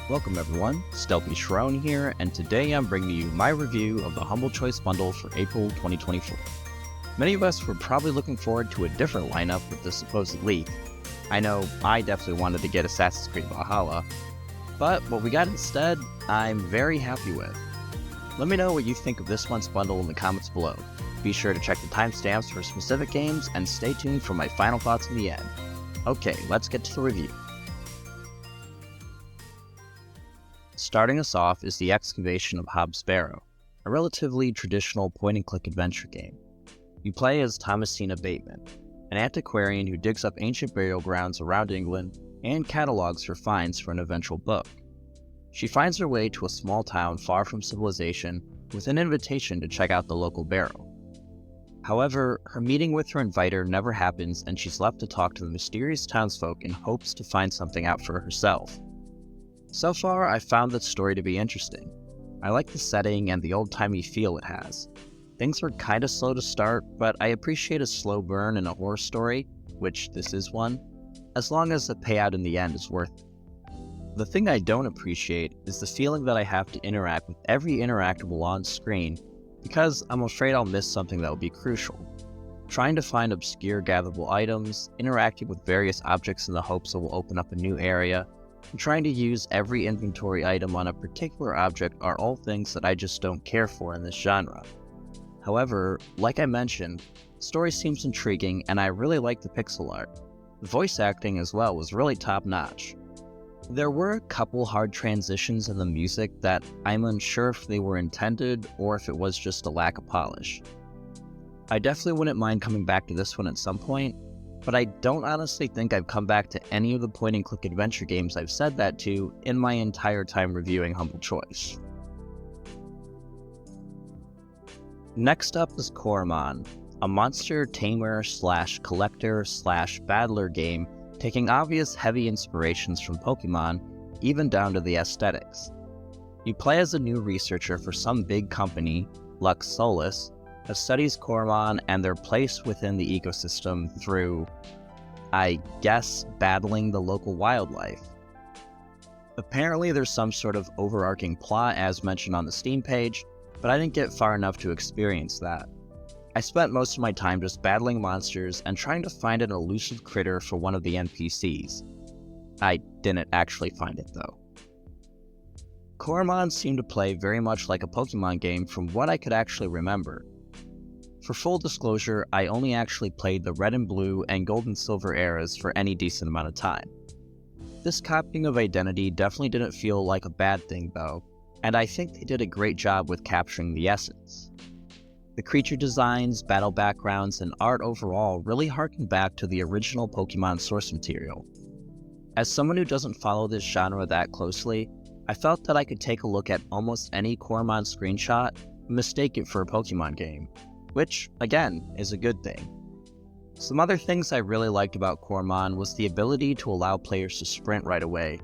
Welcome everyone, StealthyShiroean here, and today I'm bringing you my review of the Humble Choice Bundle for April 2024. Many of us were probably looking forward to a different lineup with the supposed leak. I know I definitely wanted to get Assassin's Creed Valhalla, but what we got instead, I'm very happy with. Let me know what you think of this month's bundle in the comments below. Be sure to check the timestamps for specific games, and stay tuned for my final thoughts in the end. Okay, let's get to the review. Starting us off is the Excavation of Barrow, a relatively traditional point-and-click adventure game. You play as Thomasina Bateman, an antiquarian who digs up ancient burial grounds around England and catalogs her finds for an eventual book. She finds her way to a small town far from civilization with an invitation to check out the local Barrow. However, her meeting with her inviter never happens, and she's left to talk to the mysterious townsfolk in hopes to find something out for herself. So far, I've found this story to be interesting. I like the setting and the old-timey feel it has. Things are kinda slow to start, but I appreciate a slow burn in a horror story, which this is one, as long as the payout in the end is worth it. The thing I don't appreciate is the feeling that I have to interact with every interactable on screen, because I'm afraid I'll miss something that will be crucial. Trying to find obscure gatherable items, interacting with various objects in the hopes it will open up a new area, and trying to use every inventory item on a particular object are all things that I just don't care for in this genre. However, like I mentioned, the story seems intriguing and I really like the pixel art. The voice acting as well was really top-notch. There were a couple hard transitions in the music that I'm unsure if they were intended or if it was just a lack of polish. I definitely wouldn't mind coming back to this one at some point, but I don't honestly think I've come back to any of the point-and-click adventure games I've said that to in my entire time reviewing Humble Choice. Next up is Coromon, a monster tamer / collector / battler game taking obvious heavy inspirations from Pokemon, even down to the aesthetics. You play as a new researcher for some big company, Lux Solus, that studies Coromon and their place within the ecosystem through, I guess, battling the local wildlife. Apparently there's some sort of overarching plot as mentioned on the Steam page, but I didn't get far enough to experience that. I spent most of my time just battling monsters and trying to find an elusive critter for one of the NPCs. I didn't actually find it though. Coromon seemed to play very much like a Pokemon game from what I could actually remember. For full disclosure, I only actually played the Red and Blue and Gold and Silver eras for any decent amount of time. This copying of identity definitely didn't feel like a bad thing though, and I think they did a great job with capturing the essence. The creature designs, battle backgrounds, and art overall really harken back to the original Pokemon source material. As someone who doesn't follow this genre that closely, I felt that I could take a look at almost any Coromon screenshot and mistake it for a Pokemon game, which, again, is a good thing. Some other things I really liked about Coromon was the ability to allow players to sprint right away,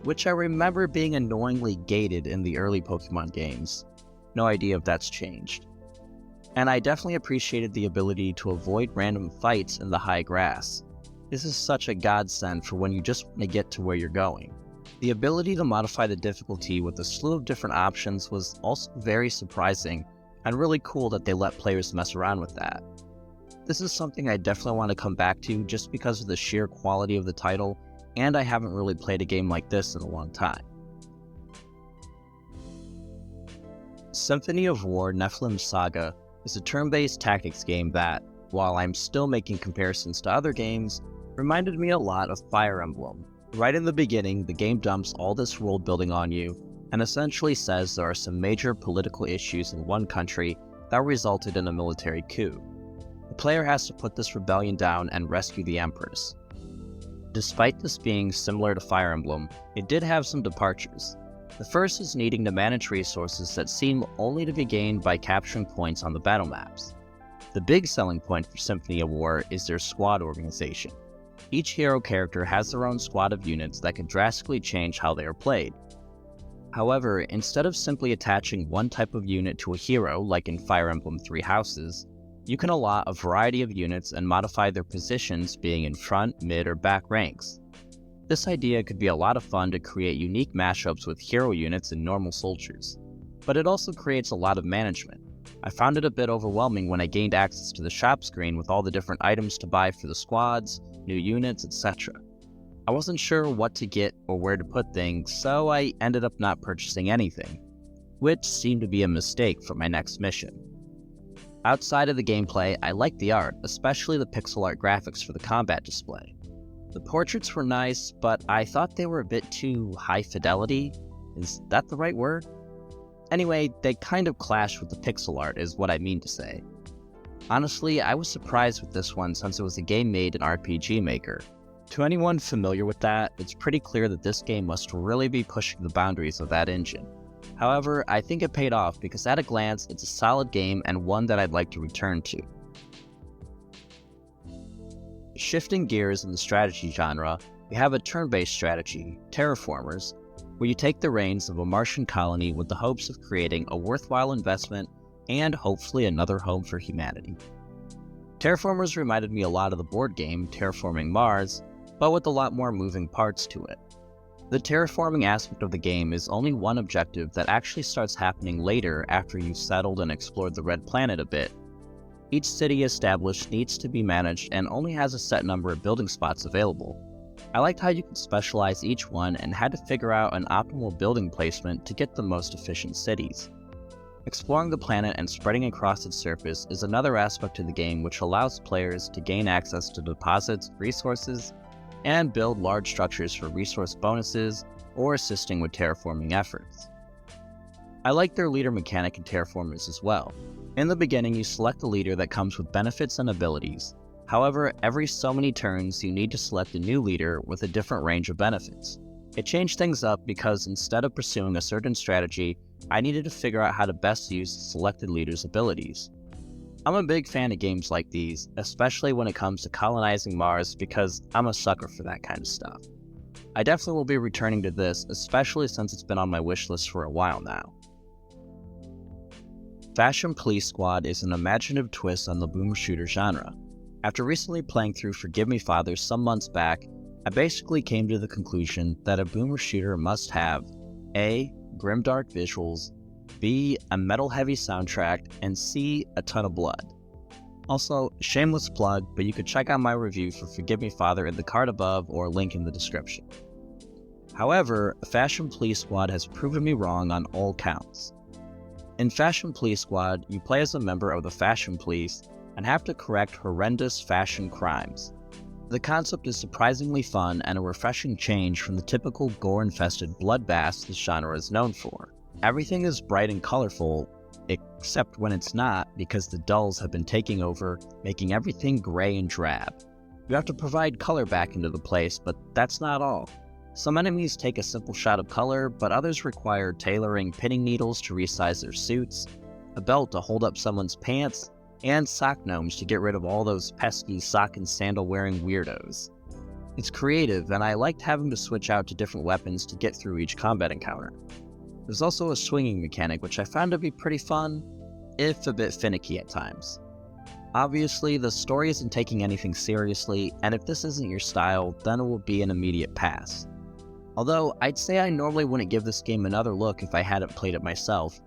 which I remember being annoyingly gated in the early Pokemon games. No idea if that's changed. And I definitely appreciated the ability to avoid random fights in the high grass. This is such a godsend for when you just want to get to where you're going. The ability to modify the difficulty with a slew of different options was also very surprising, and really cool that they let players mess around with that. This is something I definitely want to come back to just because of the sheer quality of the title, and I haven't really played a game like this in a long time. Symphony of War Nephilim Saga is a turn-based tactics game that, while I'm still making comparisons to other games, reminded me a lot of Fire Emblem. Right in the beginning, the game dumps all this world building on you, and essentially says there are some major political issues in one country that resulted in a military coup. The player has to put this rebellion down and rescue the Empress. Despite this being similar to Fire Emblem, it did have some departures. The first is needing to manage resources that seem only to be gained by capturing points on the battle maps. The big selling point for Symphony of War is their squad organization. Each hero character has their own squad of units that can drastically change how they are played. However, instead of simply attaching one type of unit to a hero like in Fire Emblem Three Houses, you can allot a variety of units and modify their positions being in front, mid, or back ranks. This idea could be a lot of fun to create unique mashups with hero units and normal soldiers, but it also creates a lot of management. I found it a bit overwhelming when I gained access to the shop screen with all the different items to buy for the squads, new units, etc. I wasn't sure what to get or where to put things, so I ended up not purchasing anything, which seemed to be a mistake for my next mission. Outside of the gameplay, I liked the art, especially the pixel art graphics for the combat display. The portraits were nice, but I thought they were a bit too high fidelity. Is that the right word? Anyway, they kind of clash with the pixel art is what I mean to say. Honestly, I was surprised with this one since it was a game made in RPG Maker. To anyone familiar with that, it's pretty clear that this game must really be pushing the boundaries of that engine. However, I think it paid off because at a glance, it's a solid game and one that I'd like to return to. Shifting gears in the strategy genre, we have a turn-based strategy, Terraformers, where you take the reins of a Martian colony with the hopes of creating a worthwhile investment and hopefully another home for humanity. Terraformers reminded me a lot of the board game Terraforming Mars, but with a lot more moving parts to it. The terraforming aspect of the game is only one objective that actually starts happening later after you've settled and explored the Red Planet a bit. Each city established needs to be managed and only has a set number of building spots available. I liked how you could specialize each one and had to figure out an optimal building placement to get the most efficient cities. Exploring the planet and spreading across its surface is another aspect of the game which allows players to gain access to deposits, resources, and build large structures for resource bonuses or assisting with terraforming efforts. I like their leader mechanic in Terraformers as well. In the beginning, you select a leader that comes with benefits and abilities. However, every so many turns, you need to select a new leader with a different range of benefits. It changed things up because instead of pursuing a certain strategy, I needed to figure out how to best use the selected leader's abilities. I'm a big fan of games like these, especially when it comes to colonizing Mars because I'm a sucker for that kind of stuff. I definitely will be returning to this, especially since it's been on my wishlist for a while now. Fashion Police Squad is an imaginative twist on the boomer shooter genre. After recently playing through Forgive Me Father some months back, I basically came to the conclusion that a boomer shooter must have A. Grimdark visuals, B. A metal-heavy soundtrack, and C. A ton of blood. Also, shameless plug, but you could check out my review for Forgive Me Father in the card above or link in the description. However, Fashion Police Squad has proven me wrong on all counts. In Fashion Police Squad, you play as a member of the Fashion Police and have to correct horrendous fashion crimes. The concept is surprisingly fun and a refreshing change from the typical gore-infested bloodbaths the genre is known for. Everything is bright and colorful, except when it's not because the dulls have been taking over, making everything gray and drab. You have to provide color back into the place, but that's not all. Some enemies take a simple shot of color, but others require tailoring pinning needles to resize their suits, a belt to hold up someone's pants, and sock gnomes to get rid of all those pesky sock and sandal wearing weirdos. It's creative, and I liked having to switch out to different weapons to get through each combat encounter. There's also a swinging mechanic which I found to be pretty fun, if a bit finicky at times. Obviously, the story isn't taking anything seriously, and if this isn't your style, then it will be an immediate pass. Although, I'd say I normally wouldn't give this game another look if I hadn't played it myself,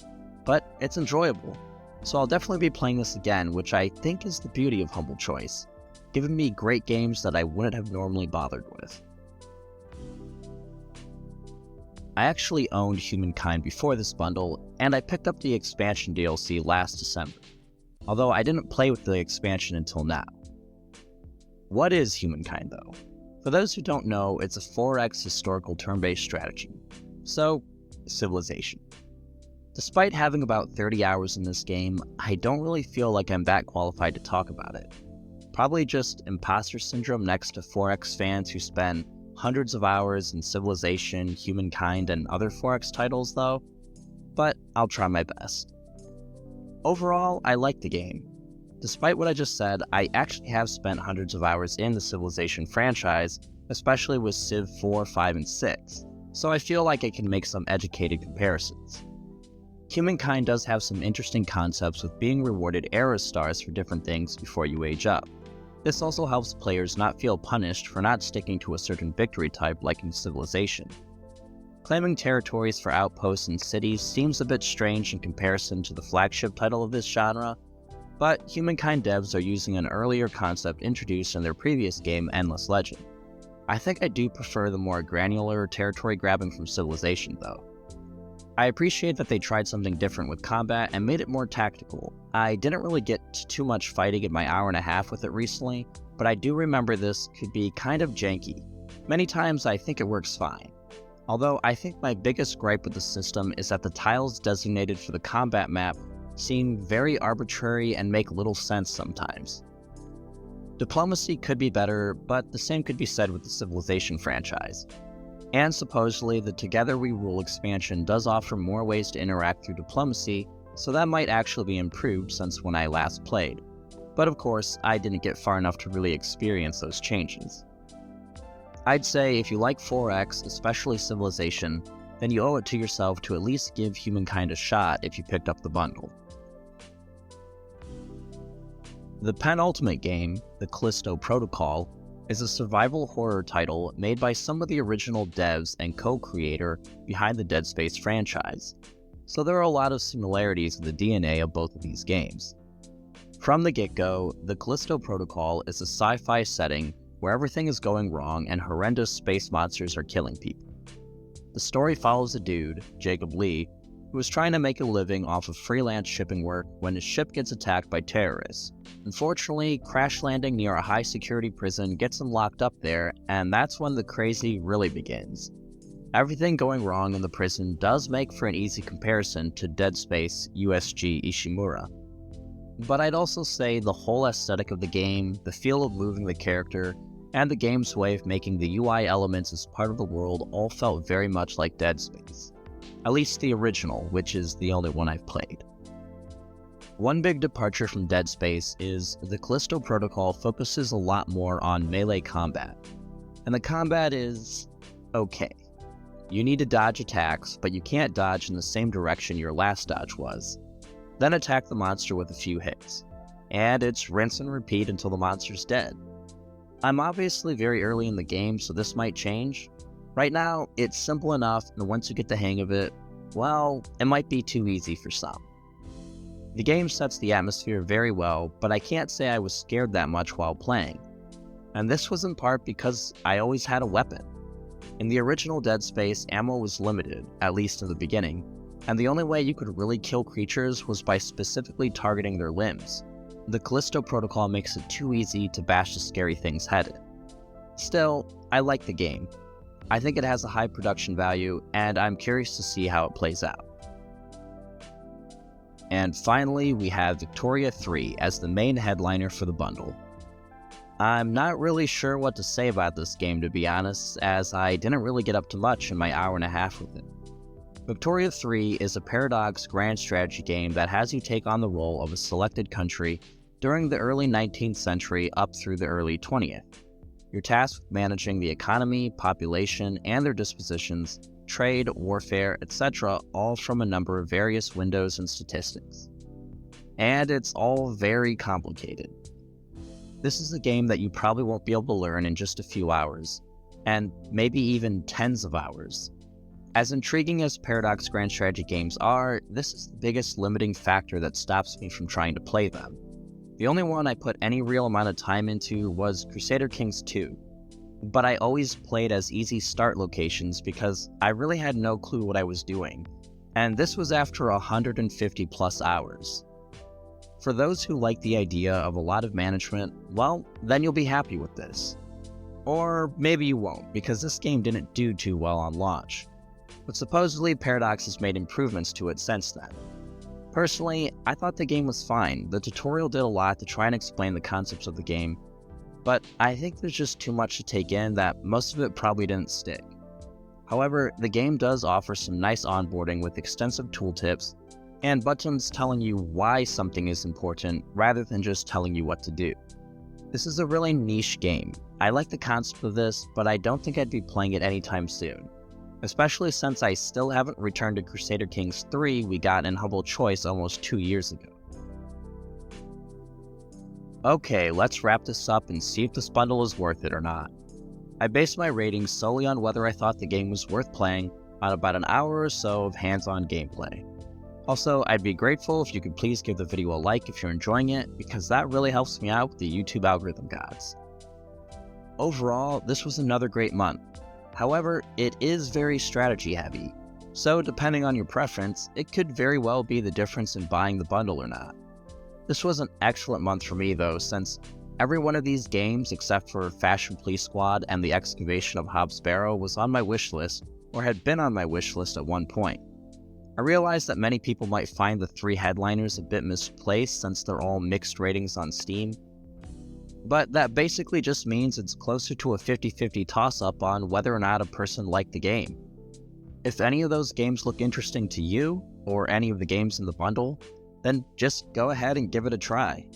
but it's enjoyable. So I'll definitely be playing this again, which I think is the beauty of Humble Choice, giving me great games that I wouldn't have normally bothered with. I actually owned Humankind before this bundle, and I picked up the expansion DLC last December, although I didn't play with the expansion until now. What is Humankind though? For those who don't know, it's a 4X historical turn-based strategy. So, Civilization. Despite having about 30 hours in this game, I don't really feel like I'm that qualified to talk about it. Probably just imposter syndrome next to 4X fans who spend hundreds of hours in Civilization, Humankind, and other 4X titles though, but I'll try my best. Overall, I like the game. Despite what I just said, I actually have spent hundreds of hours in the Civilization franchise, especially with Civ 4, 5, and 6, so I feel like I can make some educated comparisons. Humankind does have some interesting concepts with being rewarded era stars for different things before you age up. This also helps players not feel punished for not sticking to a certain victory type like in Civilization. Claiming territories for outposts and cities seems a bit strange in comparison to the flagship title of this genre, but Humankind devs are using an earlier concept introduced in their previous game, Endless Legend. I think I do prefer the more granular territory grabbing from Civilization though. I appreciate that they tried something different with combat and made it more tactical. I didn't really get too much fighting in my hour and a half with it recently, but I do remember this could be kind of janky. Many times I think it works fine. Although I think my biggest gripe with the system is that the tiles designated for the combat map seem very arbitrary and make little sense sometimes. Diplomacy could be better, but the same could be said with the Civilization franchise. And supposedly, the Together We Rule expansion does offer more ways to interact through diplomacy, so that might actually be improved since when I last played. But of course, I didn't get far enough to really experience those changes. I'd say if you like 4X, especially Civilization, then you owe it to yourself to at least give Humankind a shot if you picked up the bundle. The penultimate game, the Callisto Protocol, is a survival horror title made by some of the original devs and co-creator behind the Dead Space franchise, so there are a lot of similarities in the DNA of both of these games. From the get-go, the Callisto Protocol is a sci-fi setting where everything is going wrong and horrendous space monsters are killing people. The story follows a dude, Jacob Lee, who is trying to make a living off of freelance shipping work when his ship gets attacked by terrorists. Unfortunately, crash landing near a high-security prison gets him locked up there, and that's when the crazy really begins. Everything going wrong in the prison does make for an easy comparison to Dead Space USG Ishimura. But I'd also say the whole aesthetic of the game, the feel of moving the character, and the game's way of making the UI elements as part of the world all felt very much like Dead Space. At least the original, which is the only one I've played. One big departure from Dead Space is the Callisto Protocol focuses a lot more on melee combat. And the combat is okay. You need to dodge attacks, but you can't dodge in the same direction your last dodge was. Then attack the monster with a few hits. And it's rinse and repeat until the monster's dead. I'm obviously very early in the game, so this might change. Right now, it's simple enough, and once you get the hang of it, well, it might be too easy for some. The game sets the atmosphere very well, but I can't say I was scared that much while playing. And this was in part because I always had a weapon. In the original Dead Space, ammo was limited, at least in the beginning, and the only way you could really kill creatures was by specifically targeting their limbs. The Callisto Protocol makes it too easy to bash the scary thing's head in. Still, I like the game. I think it has a high production value, and I'm curious to see how it plays out. And finally, we have Victoria 3 as the main headliner for the bundle. I'm not really sure what to say about this game, to be honest, as I didn't really get up to much in my hour and a half with it. Victoria 3 is a Paradox grand strategy game that has you take on the role of a selected country during the early 19th century up through the early 20th. You're tasked with managing the economy, population, and their dispositions, trade, warfare, etc., all from a number of various windows and statistics. And it's all very complicated. This is a game that you probably won't be able to learn in just a few hours, and maybe even tens of hours. As intriguing as Paradox grand strategy games are, this is the biggest limiting factor that stops me from trying to play them. The only one I put any real amount of time into was Crusader Kings 2, but I always played as easy start locations because I really had no clue what I was doing, and this was after 150 plus hours. For those who like the idea of a lot of management, well, then you'll be happy with this. Or maybe you won't, because this game didn't do too well on launch. But supposedly Paradox has made improvements to it since then. Personally, I thought the game was fine. The tutorial did a lot to try and explain the concepts of the game, but I think there's just too much to take in that most of it probably didn't stick. However, the game does offer some nice onboarding with extensive tooltips and buttons telling you why something is important rather than just telling you what to do. This is a really niche game. I like the concept of this, but I don't think I'd be playing it anytime soon. Especially since I still haven't returned to Crusader Kings 3 we got in Humble Choice almost 2 years ago. Okay, let's wrap this up and see if this bundle is worth it or not. I based my rating solely on whether I thought the game was worth playing on about an hour or so of hands-on gameplay. Also, I'd be grateful if you could please give the video a like if you're enjoying it, because that really helps me out with the YouTube algorithm gods. Overall, this was another great month. However, it is very strategy heavy, so depending on your preference, it could very well be the difference in buying the bundle or not. This was an excellent month for me though, since every one of these games except for Fashion Police Squad and the Excavation of Hobbs Barrow was on my wish list, or had been on my wish list at one point. I realize that many people might find the 3 headliners a bit misplaced since they're all mixed ratings on Steam, but that basically just means it's closer to a 50-50 toss-up on whether or not a person liked the game. If any of those games look interesting to you, or any of the games in the bundle, then just go ahead and give it a try.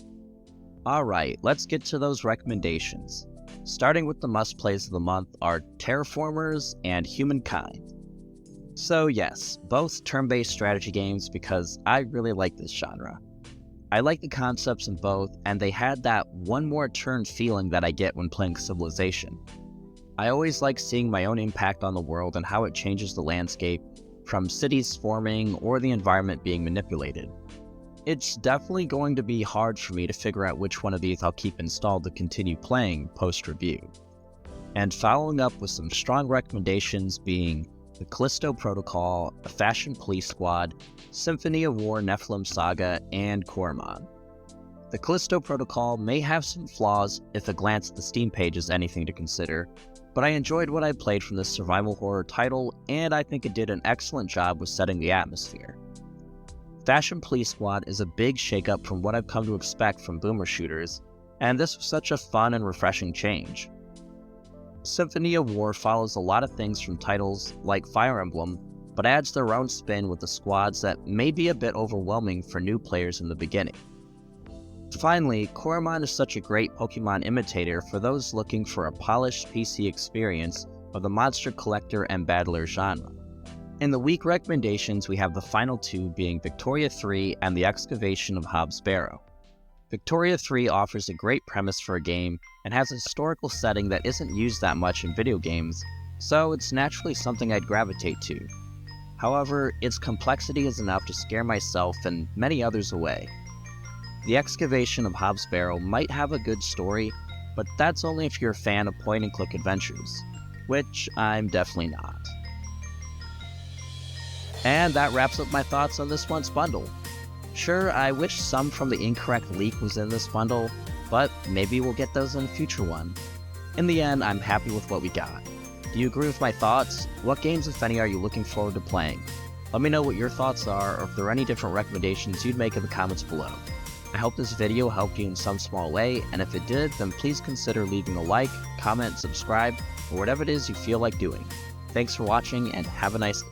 Alright, let's get to those recommendations. Starting with the must-plays of the month are Terraformers and Humankind. So yes, both turn-based strategy games because I really like this genre. I like the concepts in both, and they had that one more turn feeling that I get when playing Civilization. I always like seeing my own impact on the world and how it changes the landscape, from cities forming or the environment being manipulated. It's definitely going to be hard for me to figure out which one of these I'll keep installed to continue playing post-review. And following up with some strong recommendations being the Callisto Protocol, the Fashion Police Squad, Symphony of War Nephilim Saga, and Coromon. The Callisto Protocol may have some flaws if a glance at the Steam page is anything to consider, but I enjoyed what I played from this survival horror title, and I think it did an excellent job with setting the atmosphere. Fashion Police Squad is a big shakeup from what I've come to expect from boomer shooters, and this was such a fun and refreshing change. Symphony of War follows a lot of things from titles like Fire Emblem, but adds their own spin with the squads that may be a bit overwhelming for new players in the beginning. Finally, Coromon is such a great Pokemon imitator for those looking for a polished PC experience of the monster collector and battler genre. In the week recommendations, we have the final 2 being Victoria 3 and the Excavation of Hobbs Barrow. Victoria 3 offers a great premise for a game and has a historical setting that isn't used that much in video games, so it's naturally something I'd gravitate to. However, its complexity is enough to scare myself and many others away. The Excavation of Hobbs Barrow might have a good story, but that's only if you're a fan of point-and-click adventures, which I'm definitely not. And that wraps up my thoughts on this month's bundle. Sure, I wish some from the incorrect leak was in this bundle, but maybe we'll get those in a future one. In the end, I'm happy with what we got. Do you agree with my thoughts? What games, if any, are you looking forward to playing? Let me know what your thoughts are, or if there are any different recommendations you'd make in the comments below. I hope this video helped you in some small way, and if it did, then please consider leaving a like, comment, subscribe, or whatever it is you feel like doing. Thanks for watching, and have a nice day.